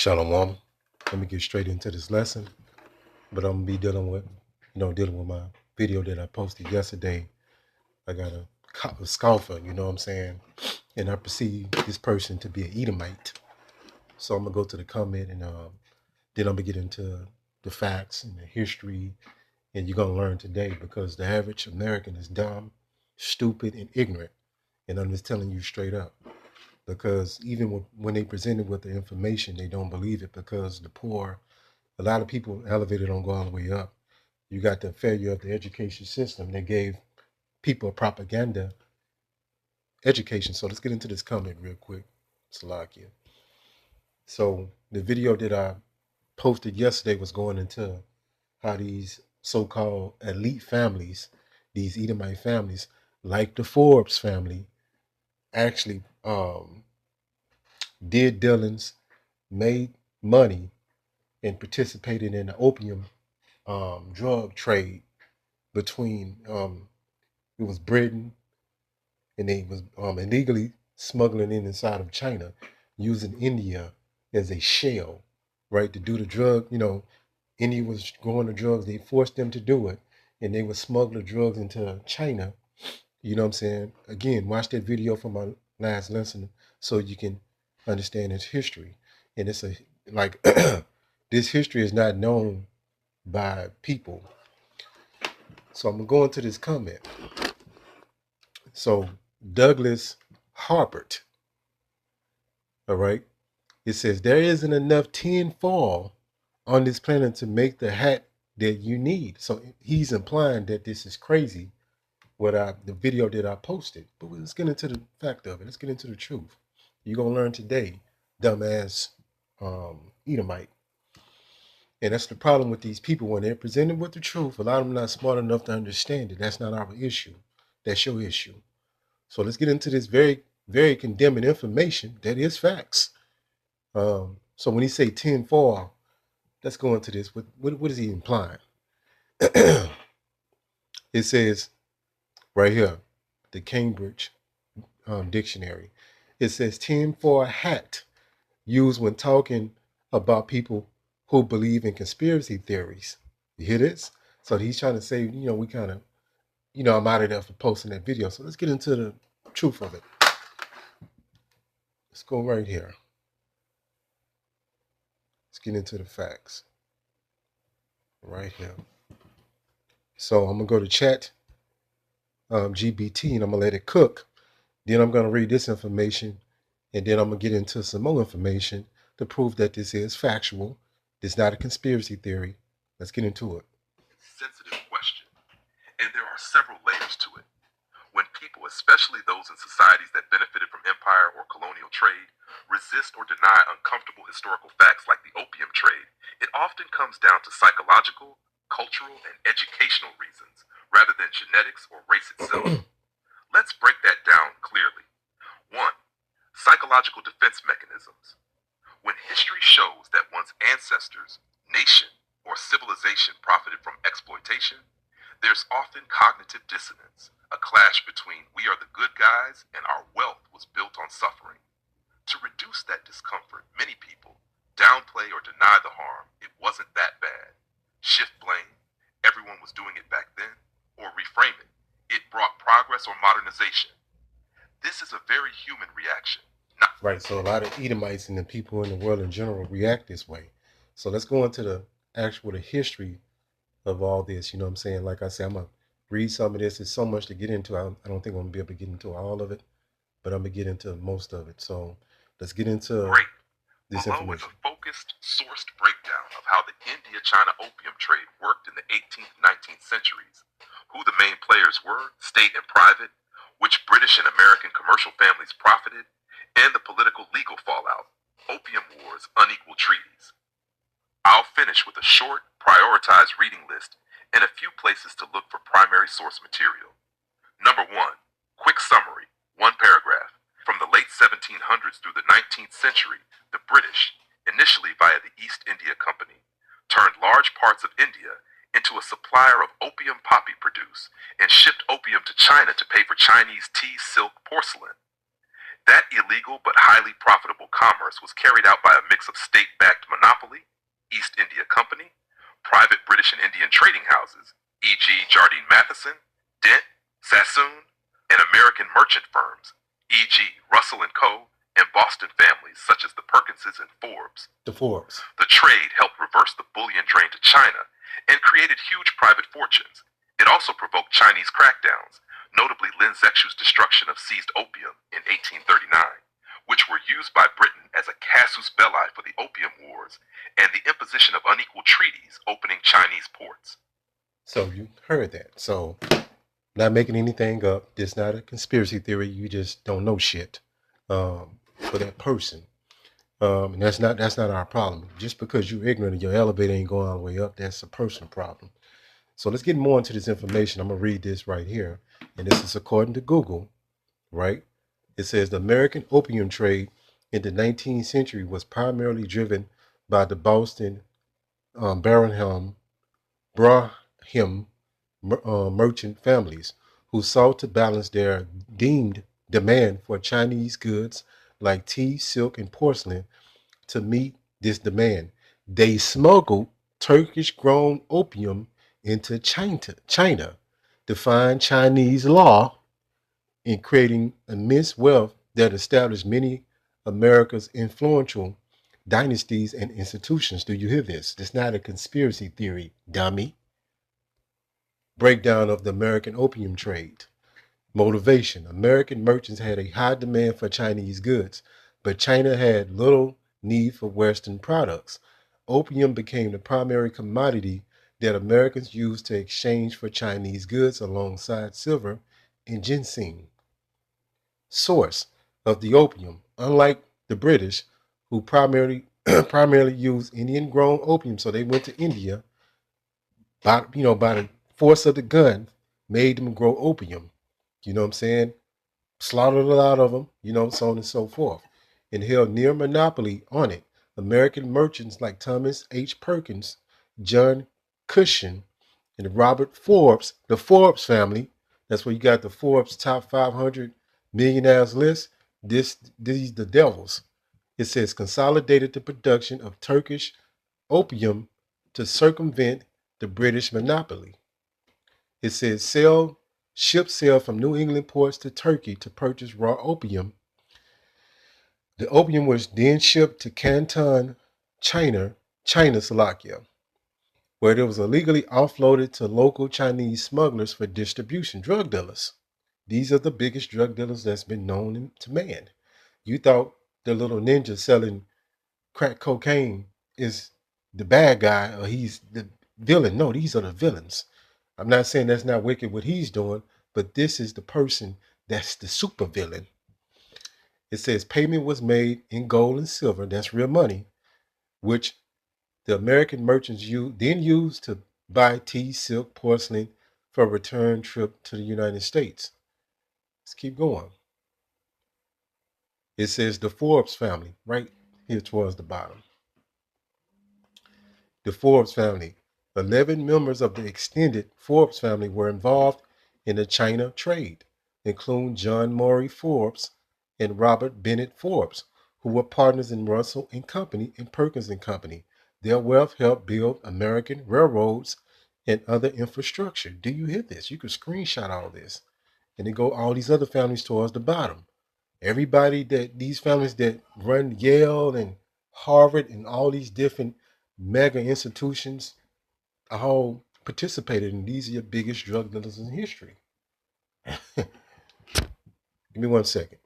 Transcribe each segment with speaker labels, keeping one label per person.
Speaker 1: Shalom. Let me get straight into this lesson, but I'm gonna be dealing with my video that I posted yesterday. I got a scoffer, you know what I'm saying, and I perceive this person to be an Edomite. So I'm gonna go to the comment and then I'm gonna get into the facts and the history, and you're gonna learn today because the average American is dumb, stupid, and ignorant, and I'm just telling you straight up. Because even when they presented with the information, they don't believe it because the poor. A lot of people elevator don't go all the way up. You got the failure of the education system. They gave people a propaganda education. So let's get into this comment real quick. Salakia. So the video that I posted yesterday was going into how these so-called elite families, these Edomite families, like the Forbes family, actually did dealings, made money, and participated in the opium drug trade between it was Britain, and they was illegally smuggling in inside of China, using India as a shell, right, to do the drug. India was growing the drugs. They forced them to do it, and they would smuggle the drugs into China. You know what I'm saying? Again, watch that video from my last lesson so you can understand its history. And it's a like this history is not known by people. So I'm gonna go into this comment. So Douglas Harbert, all right, it says there isn't enough tin foil on this planet to make the hat that you need. So he's implying that this is crazy. The video that I posted, but let's get into the fact of it. Let's get into the truth. You're gonna learn today, dumbass Edomite. And that's the problem with these people when they're presented with the truth. A lot of them not smart enough to understand it. That's not our issue. That's your issue. So let's get into this very, very condemning information that is facts. So when he say 10-4, let's go into this. What is he implying? It says right here, the Cambridge dictionary. It says 10-4 hat used when talking about people who believe in conspiracy theories. You hear this? So he's trying to say, we kind of, I'm out of there for posting that video. So let's get into the truth of it. Let's go right here. Let's get into the facts. Right here. So I'm gonna go to chat GBT and I'm gonna let it cook. Then I'm gonna read this information, and then I'm gonna get into some more information to prove that this is factual. It's not a conspiracy theory. Let's get into it.
Speaker 2: Sensitive question, and there are several layers to it. When people, especially those in societies that benefited from empire or colonial trade, resist or deny uncomfortable historical facts like the opium trade, it often comes down to psychological, cultural, and educational reasons rather than genetics or race itself. Let's break that down clearly. 1. Psychological defense mechanisms. When history shows that one's ancestors, nation, or civilization profited from exploitation, there's often cognitive dissonance, a clash between we are the good guys and our wealth was built on suffering. To reduce that discomfort, many people downplay or deny the harm. It wasn't that bad. Shift blame, everyone was doing it back then, or reframe it. It brought progress or modernization. This is a very human reaction.
Speaker 1: Right, so a lot of Edomites and the people in the world in general react this way. So let's go into the history of all this. You know what I'm saying? Like I said, I'm going to read some of this. There's so much to get into. I don't think I'm going to be able to get into all of it, but I'm going to get into most of it. So let's get into this
Speaker 2: Below
Speaker 1: information.
Speaker 2: is a focused, sourced breakdown of how the India-China opium trade worked in the 18th, 19th centuries, who the main players were, state and private, which British and American commercial families profited, and the political legal fallout, opium wars, unequal treaties. I'll finish with a short, prioritized reading list and a few places to look for primary source material. Number 1, quick summary, one paragraph. From the late 1700s through the 19th century, the British, initially via the East India Company, turned large parts of India into a supplier of opium poppy produce and shipped opium to China to pay for Chinese tea, silk, porcelain. That illegal but highly profitable commerce was carried out by a mix of state-backed monopoly, East India Company, private British and Indian trading houses, e.g. Jardine Matheson, Dent, Sassoon, and American merchant firms, e.g. Russell & Co., and Boston families such as the Perkinses and Forbes.
Speaker 1: The Forbes.
Speaker 2: The trade helped reverse the bullion drain to China and created huge private fortunes. It also provoked Chinese crackdowns, notably Lin Zexu's destruction of seized opium in 1839, which were used by Britain as a casus belli for the Opium Wars and the imposition of unequal treaties opening Chinese ports.
Speaker 1: So you heard that. So not making anything up. It's not a conspiracy theory. You just don't know shit for that person. And that's not our problem. Just because you're ignorant and your elevator ain't going all the way up, that's a personal problem. So let's get more into this information. I'm gonna read this right here, and this is according to Google, right? It says the American opium trade in the 19th century was primarily driven by the Boston Brahim merchant families who sought to balance their deemed demand for Chinese goods like tea, silk, and porcelain. To meet this demand, they smuggled Turkish grown opium into China, defying Chinese law in creating immense wealth that established many America's influential dynasties and institutions. Do you hear this? It's not a conspiracy theory, dummy. Breakdown of the American opium trade. Motivation. American merchants had a high demand for Chinese goods, but China had little need for Western products. Opium became the primary commodity that Americans used to exchange for Chinese goods alongside silver and ginseng. Source of the opium. Unlike the British, who primarily used Indian grown opium, so they went to India by the force of the gun, made them grow opium. You know what I'm saying? Slaughtered a lot of them, so on and so forth, and held near monopoly on it. American merchants like Thomas H. Perkins, John Cushing, and Robert Forbes, the Forbes family. That's where you got the Forbes top 500 millionaires list. These the devils. It says consolidated the production of Turkish opium to circumvent the British monopoly. It says ships sail from New England ports to Turkey to purchase raw opium. The opium was then shipped to Canton, Slovakia, where it was illegally offloaded to local Chinese smugglers for distribution, drug dealers. These are the biggest drug dealers that's been known to man. You thought the little ninja selling crack cocaine is the bad guy or he's the villain. No, these are the villains. I'm not saying that's not wicked what he's doing, but this is the person that's the super villain. It says payment was made in gold and silver, that's real money, which the American merchants then used to buy tea, silk, porcelain for a return trip to the United States. Let's keep going. It says the Forbes family, right here towards the bottom. The Forbes family. 11 members of the extended Forbes family were involved in the China trade, including John Murray Forbes and Robert Bennett Forbes, who were partners in Russell and Company and Perkins and Company. Their wealth helped build American railroads and other infrastructure. Do you hear this? You could screenshot all this. And then go all these other families towards the bottom. Everybody these families that run Yale and Harvard and all these different mega institutions all participated in. These are your biggest drug dealers in history. Give me 1 second.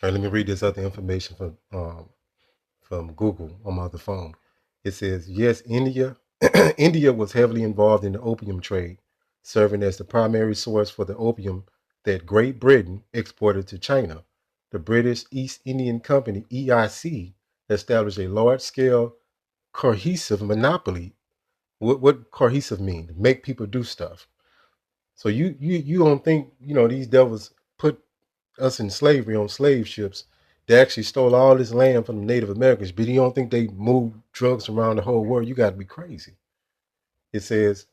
Speaker 1: All right, let me read this other information from Google on my other phone. It says, yes, India India was heavily involved in the opium trade, serving as the primary source for the opium that Great Britain exported to China. The British East Indian Company, EIC, established a large-scale cohesive monopoly. What cohesive mean? Make people do stuff. So you don't think these devils put us in slavery on slave ships? They actually stole all this land from the Native Americans, but you don't think they moved drugs around the whole world? You got to be crazy. It says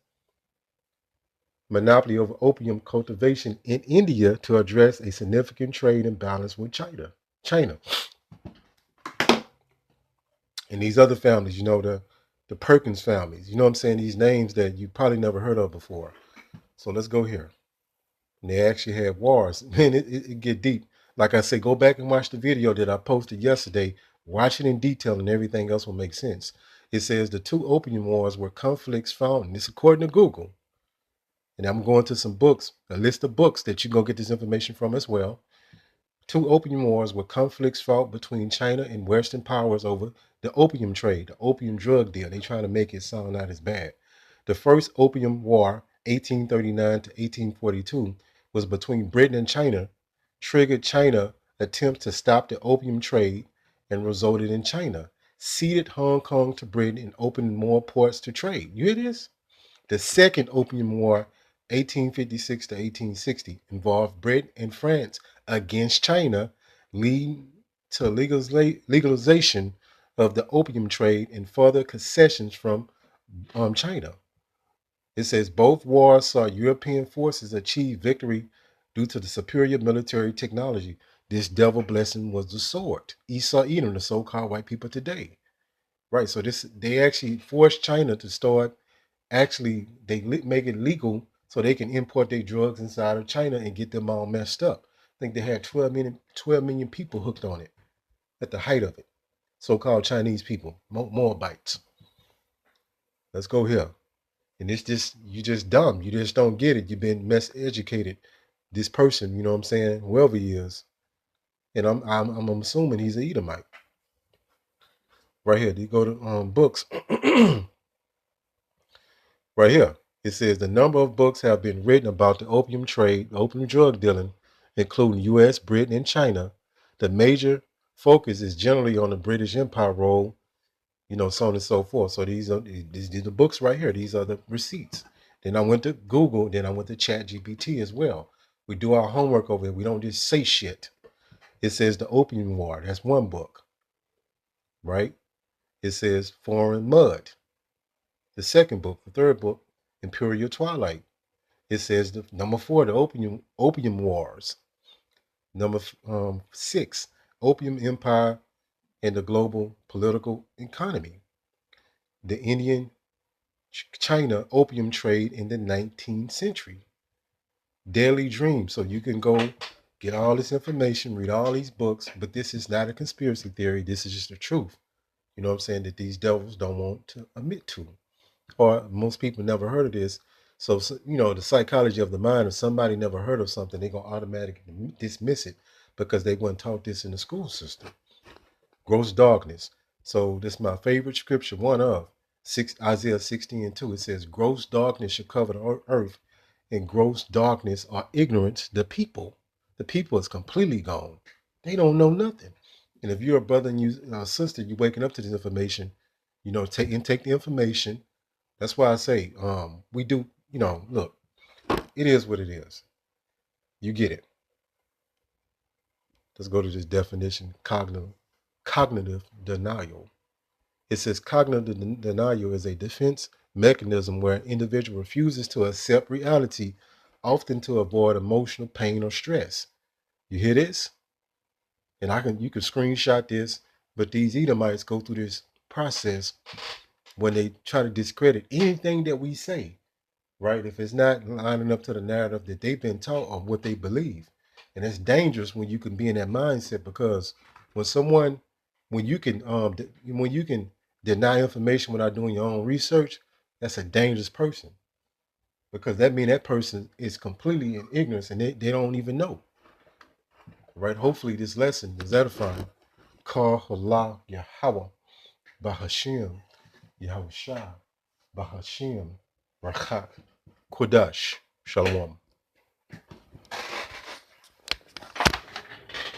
Speaker 1: monopoly over opium cultivation in India to address a significant trade imbalance with China. And these other families, the Perkins families, you know what I'm saying? These names that you probably never heard of before. So let's go here. And they actually had wars. Man, it get deep. Like I said, go back and watch the video that I posted yesterday. Watch it in detail and everything else will make sense. It says the two opium wars were conflicts found, and this according to Google. And I'm going to some books, a list of books that you're going to get this information from as well. Two opium wars were conflicts fought between China and Western powers over the opium trade, the opium drug deal. They trying to make it sound not as bad. The first opium war, 1839 to 1842, was between Britain and China, triggered China attempts to stop the opium trade and resulted in China ceded Hong Kong to Britain and opened more ports to trade. You hear this? The Second Opium War, 1856 to 1860, involved Britain and France against China, leading to legalization of the opium trade and further concessions from China. It says both wars saw European forces achieve victory due to the superior military technology. This devil blessing was the sword. Esau Edom, the so-called white people today. Right. So they actually forced China to start actually they make it legal so they can import their drugs inside of China and get them all messed up. I think they had 12 million people hooked on it at the height of it. So-called Chinese people, Moabites. Let's go here. And it's just you just dumb. You just don't get it. You've been miseducated. This person, you know what I'm saying, whoever he is, and I'm assuming he's an Edomite. Right here, you go to books. Right here, it says the number of books have been written about the opium trade, opium drug dealing, including U.S., Britain, and China. The major focus is generally on the British Empire role, so on and so forth. So these are the books right here. These are the receipts. Then I went to Google. Then I went to Chat GPT as well. We do our homework over here. We don't just say shit. It says the Opium War. That's one book, right? It says Foreign Mud. The second book, the third book, Imperial Twilight. It says the number 4, the Opium Wars. Number 6, Opium Empire and the Global Political Economy. The Indian China opium trade in the 19th century. Daily Dream. So you can go get all this information, read all these books, but this is not a conspiracy theory. This is just the truth. You know what I'm saying? That these devils don't want to admit to. Or most people never heard of this. So, the psychology of the mind, if somebody never heard of something, they're going to automatically dismiss it because they weren't taught this in the school system. Gross darkness. So this is my favorite scripture, one of Isaiah 60:2. It says, gross darkness shall cover the earth, and gross darkness or ignorance the people. The people is completely gone. They don't know nothing. And if you're a brother and you sister, you're waking up to this information, take the information. That's why I say, we do, look, it is what it is. You get it. Let's go to this definition, cognitive denial. It says cognitive denial is a defense mechanism where an individual refuses to accept reality, often to avoid emotional pain or stress. You hear this? And you can screenshot this, but these Edomites go through this process when they try to discredit anything that we say, right? If it's not lining up to the narrative that they've been taught or what they believe. And it's dangerous when you can be in that mindset, because when you can deny information without doing your own research, that's a dangerous person, because that means that person is completely in ignorance and they don't even know, right? Hopefully this lesson is edifying. Kah Allah Yahweh Bahashim Yahushua Bahashim Rachak Kodash Shalom.